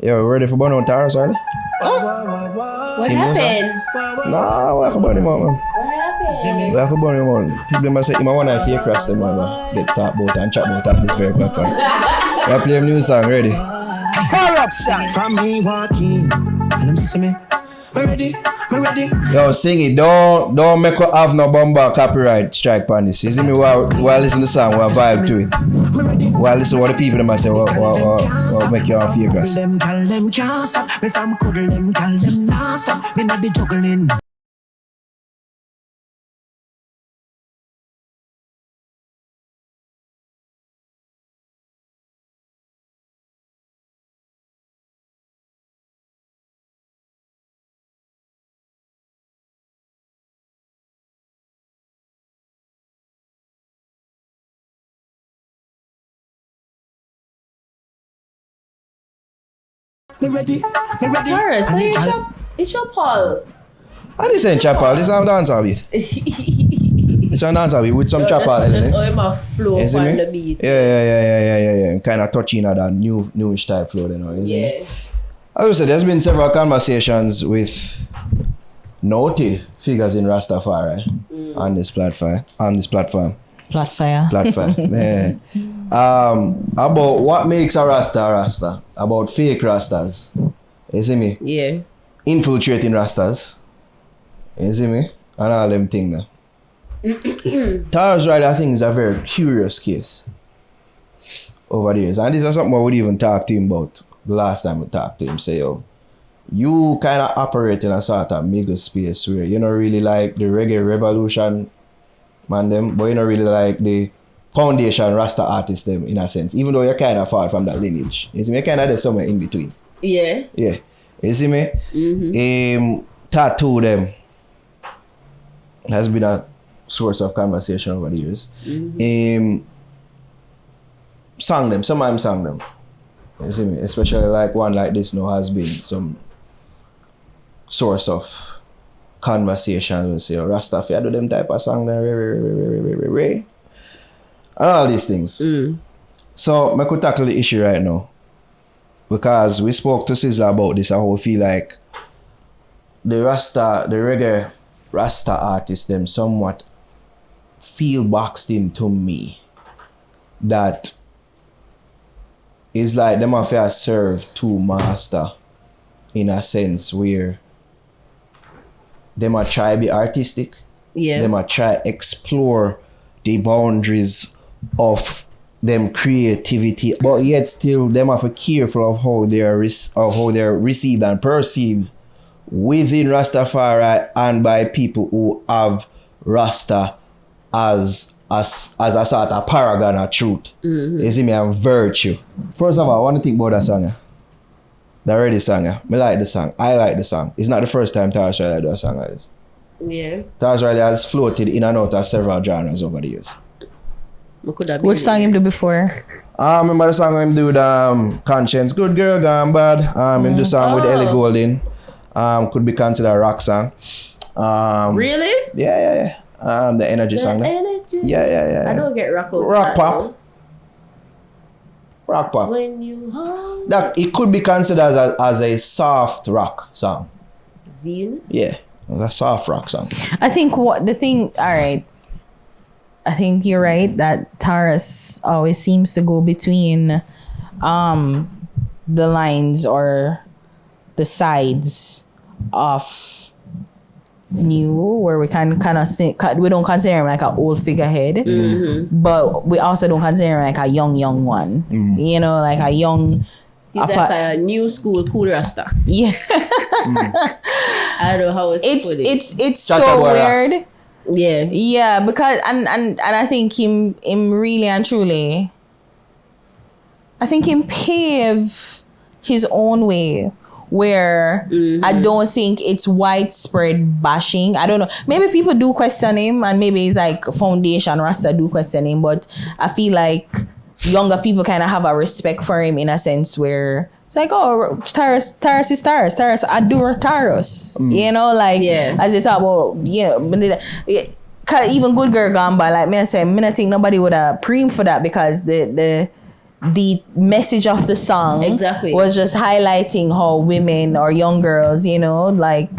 Yo, ready for burn on Tarrus Riley? What happened? Nah, we have to burn him out, man. What happened? We have to burn him out. People might say, him a one eye fake Rasta, man. Get talk about and chat about on this very platform. We play a new song, ready? From me walking, and I'm singing. Ready? Yo, sing it. Don't make us have no bomba copyright strike on this. You see me while listen to the song, while vibe to it. While listen to what the people them say, what make you all feel grass. Them tell them can't stop me from cuddling. Them tell them not stop me not the juggling. Me ready. Tarrus, it's your Paul. I didn't say chapel, this is a dancehall beat. It's a dancehall beat with some chapel elements. That's how it flow on the beat. Yeah. Kind of touching on that newish type flow, you know, isn't it? As I said, there's been several conversations with noted figures in Rastafari on this platform. Yeah. About what makes a Rasta, about fake Rastas. You see me? Yeah. Infiltrating Rastas. You see me? And all them things. Tarrus Riley, I think, is a very curious case over the years. And this is something I would even talk to him about the last time we talked to him. Say, yo, you kind of operate in a sort of middle space where you don't really like the reggae revolution, man, them, but you don't really like the foundation Rasta artists, them, in a sense. Even though you're kind of far from that lineage. You see me? You're kind of there somewhere in between. Yeah. Yeah. You see me? Mm-hmm. Tattoo them has been a source of conversation over the years. Mm-hmm. Sang them, some of them sang them. You see me? Especially like one like this now has been some source of conversation. We say, oh, Rasta, if you do them type of song, and all these things. So I could tackle the issue right now. Because we spoke to Sizzla about this, I feel like the reggae Rasta artists, them somewhat feel boxed into me. That it's like them have to serve two master in a sense where they might try to be artistic. Yeah. They might try to explore the boundaries of them creativity, but yet still them have to be careful of how they're received and perceived within Rastafari and by people who have Rasta as a sort of paragon of truth. You see me, and virtue. First of all, I want to think about that song. The Ready song. I like the song. I like the song. It's not the first time Tarrus Riley do a song like this. Yeah. Tarrus Riley has floated in and out of several genres over the years. Which song him do before? I remember the song him do with Conscience, Good Girl Gone Bad. Him do song with Ellie Goulding. Could be considered a rock song. Really? Yeah. The energy song. Energy. Yeah. I don't get rock over Rock pop. Rock pop. When you hold That it could be considered as a soft rock song. Zine? Yeah, a soft rock song. I think I think you're right that Tarrus always seems to go between the lines or the sides of new, where we can we don't consider him like an old figurehead, but we also don't consider him like a young one. You know, like a young. He's like a new school cool Rasta. Yeah. I don't know how it's so weird. Rasta. Yeah, because and I think him really and truly, I think him pave his own way where I don't think it's widespread bashing. I don't know. Maybe people do question him, and maybe it's like Foundation Rasta do question him, but I feel like younger people kind of have a respect for him in a sense where it's like, oh, Tarrus is Tarrus. Tarrus, adore Tarrus. You know, like, as they talk about, even Good Girl Gone By, like, me I say, I think nobody would have preem for that because the the message of the song Exactly. was just highlighting how women or young girls, you know, like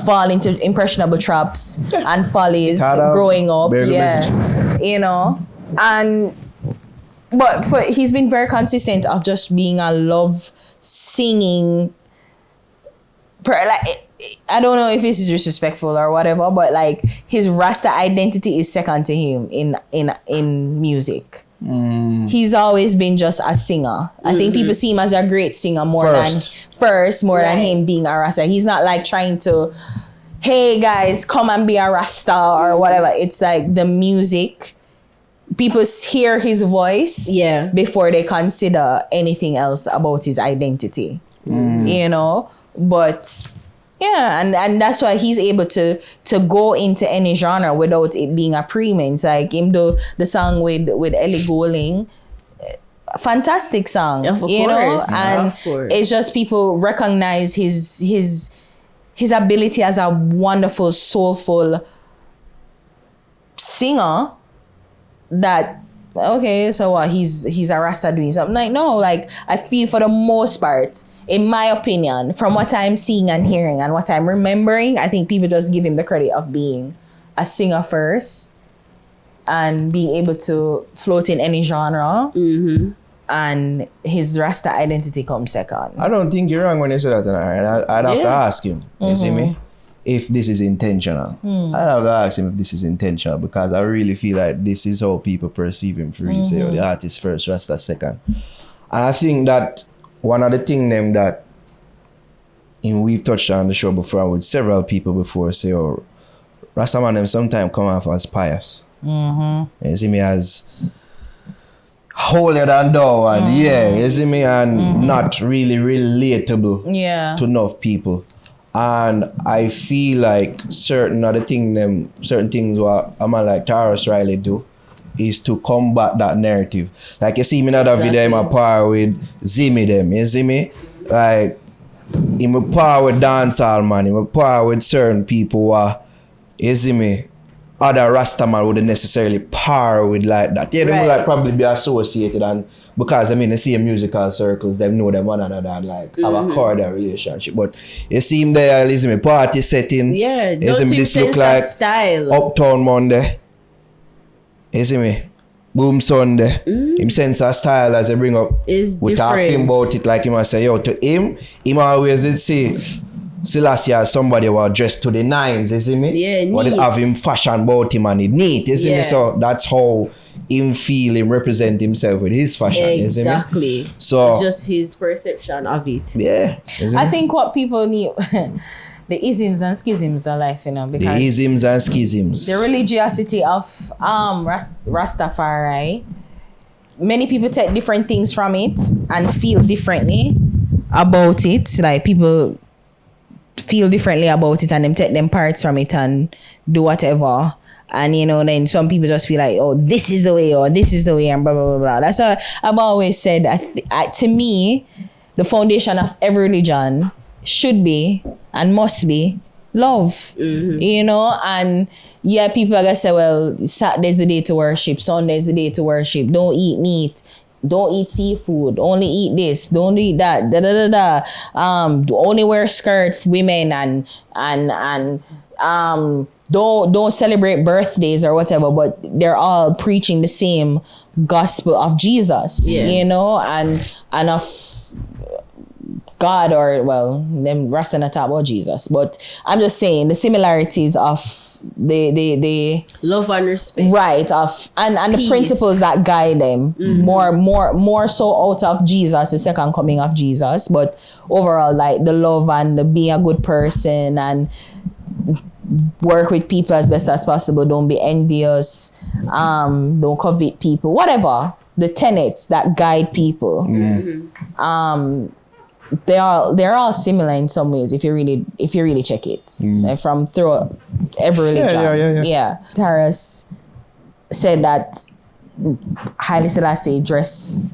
fall into impressionable traps and follies growing up. Very good Yeah. message. You know, but he's been very consistent of just being a love singing like, I don't know if this is disrespectful or whatever, but like his Rasta identity is second to him in music. He's always been just a singer. I think people see him as a great singer more than him being a Rasta. He's not like trying to, hey guys, come and be a Rasta or whatever. It's like the music. People hear his voice before they consider anything else about his identity. You know? But yeah, and that's why he's able to go into any genre without it being a premise. Like him do the song with Ellie Goulding, fantastic song, Of you course, know, and of course. it's just people recognize his ability as a wonderful, soulful singer. That okay, so what? He's a Rasta doing something. Like no, like I feel for the most part, in my opinion, from what I'm seeing and hearing and what I'm remembering, I think people just give him the credit of being a singer first and being able to float in any genre. And his Rasta identity comes second. I don't think you're wrong when you say that, and I'd have to ask him, you see me, if this is intentional. I'd have to ask him if this is intentional, because I really feel like this is how people perceive him, for really say, the artist first, Rasta second. And I think that one of the things them that we've touched on the show before with several people before say, oh, Rastaman them sometimes come off as pious. You see me, as holier than thou, and you see me, and not really relatable to enough people. And I feel like certain things what a man like Tarrus Riley do is to combat that narrative. Like you see me in another video, I'm a par with Zimmy them, you see me? Like, I'm a par with dancehall man, I'm a par with certain people who you see me, other Rasta man wouldn't necessarily par with like that. Yeah, they would like probably be associated, and because I mean they see in musical circles, they know them one another and like have a cordial relationship. But you see him there, you see me, party setting. Yeah, you see me, this look like style. Uptown Monday. You see me? Boom Sunday. Him sense of style as they bring up. Is we different. talking about it like him and say, yo, to him always did say Selassie as somebody was dressed to the nines, you see me? Yeah, neat. But it have him fashion about him and it neat, you see me? So that's how him feel him represent himself with his fashion, you see me? Exactly. So it's just his perception of it. Yeah. I think what people need the isms and schisms of life, you know, because the isms and schisms. the religiosity of Rastafari, many people take different things from it and feel differently about it. Like people feel differently about it and them take them parts from it and do whatever. And you know, then some people just feel like, oh, this is the way, or this is the way, and blah blah blah blah. That's what I've always said. To me, the foundation of every religion should be and must be love. You know, and yeah, people are gonna say, well, Saturday's the day to worship, Sunday's the day to worship. Don't eat meat. Don't eat seafood. Only eat this. Don't eat that. Da da da da. Only wear skirt, women, and don't celebrate birthdays or whatever. But they're all preaching the same gospel of Jesus. You know, and of God, or well, them Rasta not talk about Jesus. But I'm just saying the similarities of the love and respect, right, of and the principles that guide them more so out of Jesus, the second coming of Jesus, but overall like the love and the being a good person and work with people as best as possible. Don't be envious, don't covet people, whatever the tenets that guide people. They're all similar in some ways if you really check it. Like from through every religion. Yeah. Tarrus said that Haile Selassie dressed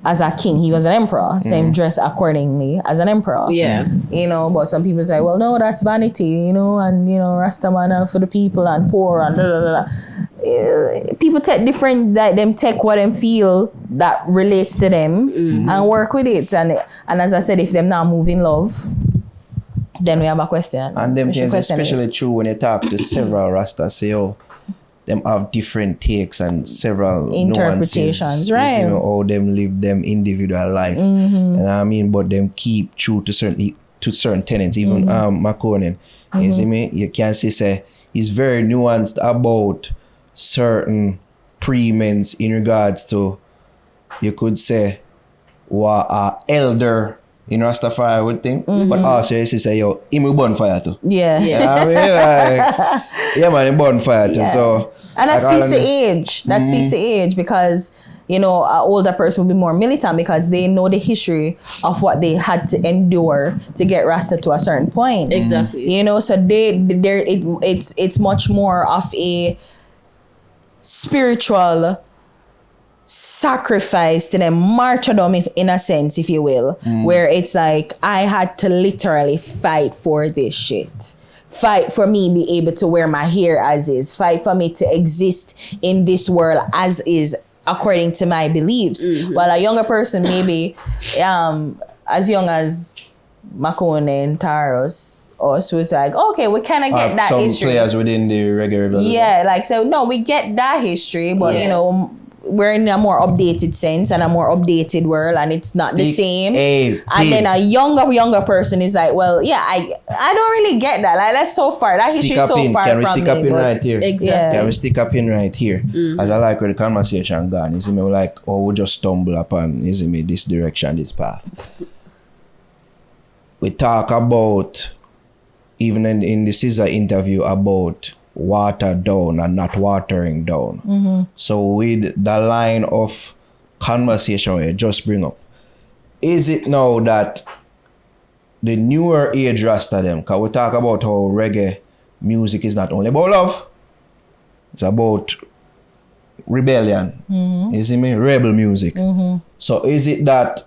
as a king. He was an emperor, so him dressed accordingly as an emperor. Yeah. You know, but some people say, well, no, that's vanity, you know, and you know, Rastaman are for the people and poor and da da da. people take different, that them take what them feel that relates to them and work with it. And as I said, if them not move in love, then we have a question. And them We should things question especially it. true when you talk to several Rastas, say, oh, them have different takes and several Interpretations, nuances, right. You know, how them live them individual life. And I mean, but them keep true to certain tenets, even Makonnen. You see me? You can say he's very nuanced about certain pre-mens in regards to, you could say, what elder in Rastafari would think, but also you say, yo, him will burn fire too. Yeah. You know what I mean? Like, yeah, man, him burn fire too. Yeah. So, And that like, speaks to age. That speaks to age because, you know, an older person will be more militant because they know the history of what they had to endure to get Rasta to a certain point. Exactly. You know, so it's much more of a spiritual sacrifice to them, martyrdom, if in a sense, if you will, where it's like, I had to literally fight for this shit. Fight for me be able to wear my hair as is. Fight for me to exist in this world as is, according to my beliefs. While a younger person, maybe as young as Makonnen, Tarrus, us, with like, okay, we kind of get that some history. players within the reggae revolution. Yeah, like, so no, we get that history, but you know, we're in a more updated sense and a more updated world, and it's not the same. And then a younger person is like, well, yeah, I don't really get that. Like, that's so far. That history is so far Can we from stick up me. in But right here? Exactly. Yeah. Can we stick up in right here? As I like where the conversation gone, you see me, like, oh, we just stumble upon, you see me, this direction, this path. We talk about, even in the Caesar interview, about water down and not watering down. So with the line of conversation you just bring up, is it now that the newer age Rasta them, because we talk about how reggae music is not only about love, it's about rebellion. You see me? Rebel music. So is it that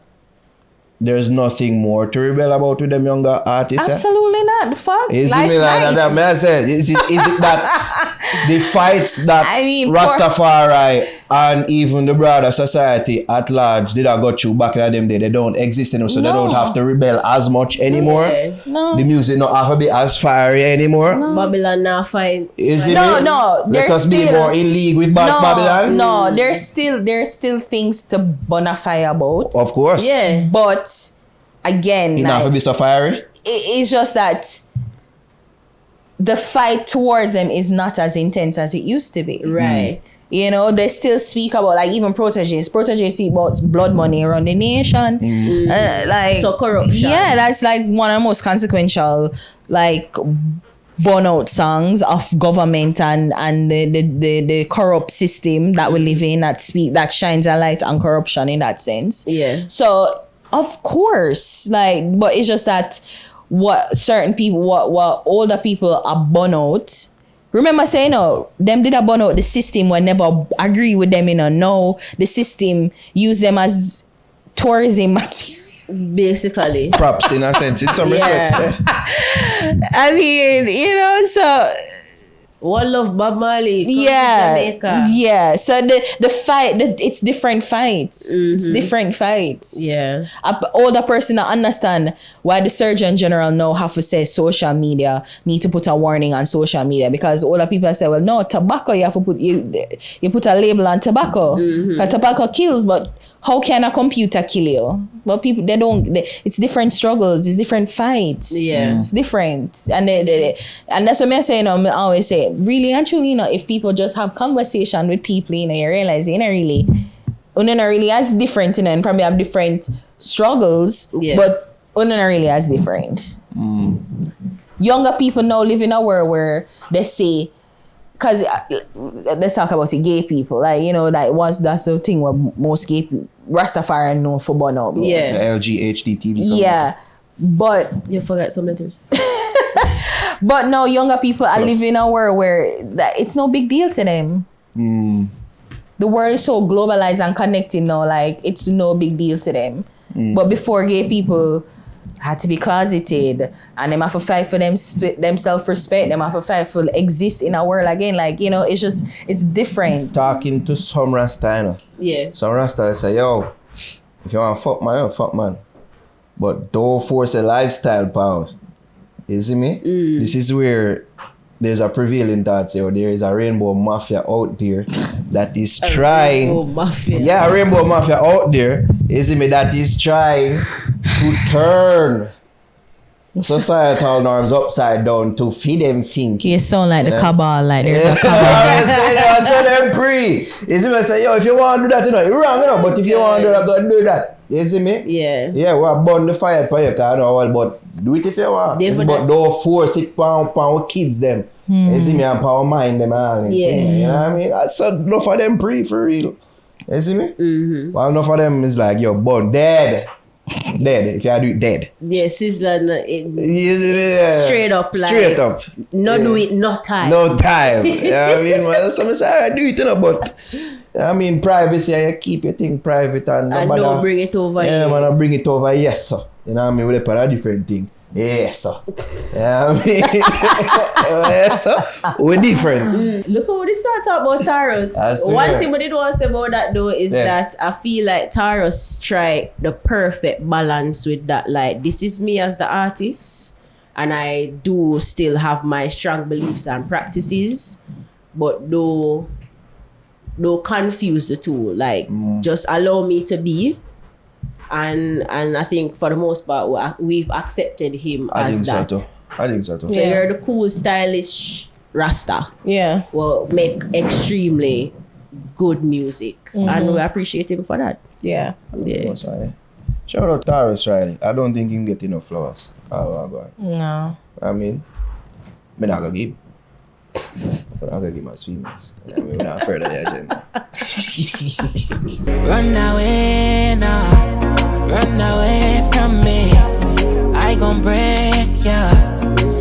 there's nothing more to rebel about with them younger artists? absolutely not. The fuck? Is Life it like nice. that? May I say, is it that the fights that I mean, Rastafari and even the broader society at large did I got you back in them day, they don't exist anymore, so they don't have to rebel as much anymore. Yeah. No. The music not have to be as fiery anymore. Babylon now find. Is it? No, Let there's us be still- more in league with Babylon. No, there's still things to bonafide about. Of course. Yeah. But again, It not have to like, be so fiery. it's just that the fight towards them is not as intense as it used to be. Right. You know, they still speak about, like, even proteges speak about blood money around the nation. Like, So corruption. yeah, that's like one of the most consequential, like, burnout songs of government and the corrupt system that we live in, that shines a light on corruption in that sense. Yeah. So of course, like, but it's just that what certain people, what older people are burn out. Remember saying, no, them did a burn out the system when never agree with them, you know. No, the system use them as tourism material. Basically. Props in a sense, in some respects. I mean, you know, so One Love Bob Marley. Come to yeah, Jamaica. yeah. So the fight, it's different fights. It's different fights. Yeah. A older person that understand why the Surgeon General now have to say social media need to put a warning on social media, because older people say, well, no, tobacco, you have to put you put a label on tobacco. Tobacco kills, but how can a computer kill you? Well, people, it's different struggles, it's different fights. Yeah. It's different. And and that's what I say, you know, I always say, really and truly, you know, if people just have conversation with people, you know, you realize you're not really as different, you know, and probably have different struggles, but you're not really as different. Younger people now live in a world where they say, because let's talk about the gay people, like, you know, like that's the thing where most gay people, Rastafari know for burnout. Yeah. LGHDT. Yeah, but You forgot some letters. but now younger people are living in a world where it's no big deal to them. The world is so globalized and connected now, like, it's no big deal to them. But before, gay people, had to be closeted, and them have to fight for them self-respect. Them have to fight for exist in a world again. Like, you know, it's different. Talking to some Rasta, you know. Yeah. Some Rasta say, yo, if you want to fuck man, fuck man. But don't force a lifestyle, pal. You see me? This is where there's a prevailing thought, so there is a rainbow mafia out there that is trying. Rainbow mafia. Yeah, a rainbow mafia out there, you see me, that is trying to turn societal norms upside down to feed them think. You sound like the cabal, like there's a cabal. I said them pre. You see me, I say, yo, if you want to do that, you know, you're wrong, you know, but if you want to do that, go do that. You see me? Yeah. Yeah, we're burn the fire for you, cause I know all, but do it if you want. But don't force it on kids them. You see me, and power mind them all. Yeah. You know what I mean? I said enough of them pre for real. You see me? Well, enough of them is like, yo, born dead. Dead. If you do it, dead. Yeah, sizzler, straight up, like. Straight up. Not do it, no time. No time. You know what I mean? Well, some say, I do it, you know, but I mean, privacy, you keep your thing private and don't bring it over here. Yeah, here. man, I bring it over, yes, sir. You know what I mean? With a different thing. Yes, sir. You know what I mean? Yes, sir. We're different. Look at what they start talking about Tarrus. One thing we did want to say about that though is that I feel like Tarrus strike the perfect balance with that. Like, this is me as the artist, and I do still have my strong beliefs and practices, but don't confuse the two. Like, just allow me to be. And I think for the most part we've accepted him as that. I think so too. So you're the cool, stylish Rasta. Yeah. Will make extremely good music, and we appreciate him for that. Yeah. Yeah. Shout out Tarrus Riley. I don't think him get enough flowers. No. I mean, I'm not gonna give him. But I'm gonna give my females. I mean, we're not afraid of the agenda. Run away now. Run away from me. I gon' break ya.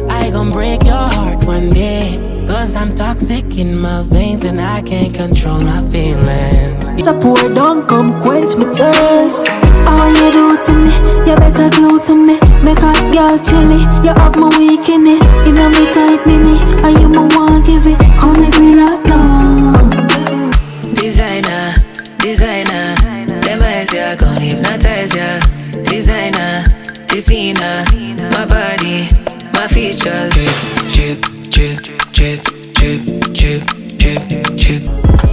I gon' break your heart one day. Cause I'm toxic in my veins and I can't control my feelings. It's a pour down, come quench my thirst. All you do to me, you better glue to me. Make a girl chilly, you have my weak in it. In a me tight mini, and you my want give it. Come make me lock down. Designer, designer. Them eyes ya gon' hypnotize ya. Designer, designer. My body, my features. Drip, drip, drip, drip, drip, drip, drip.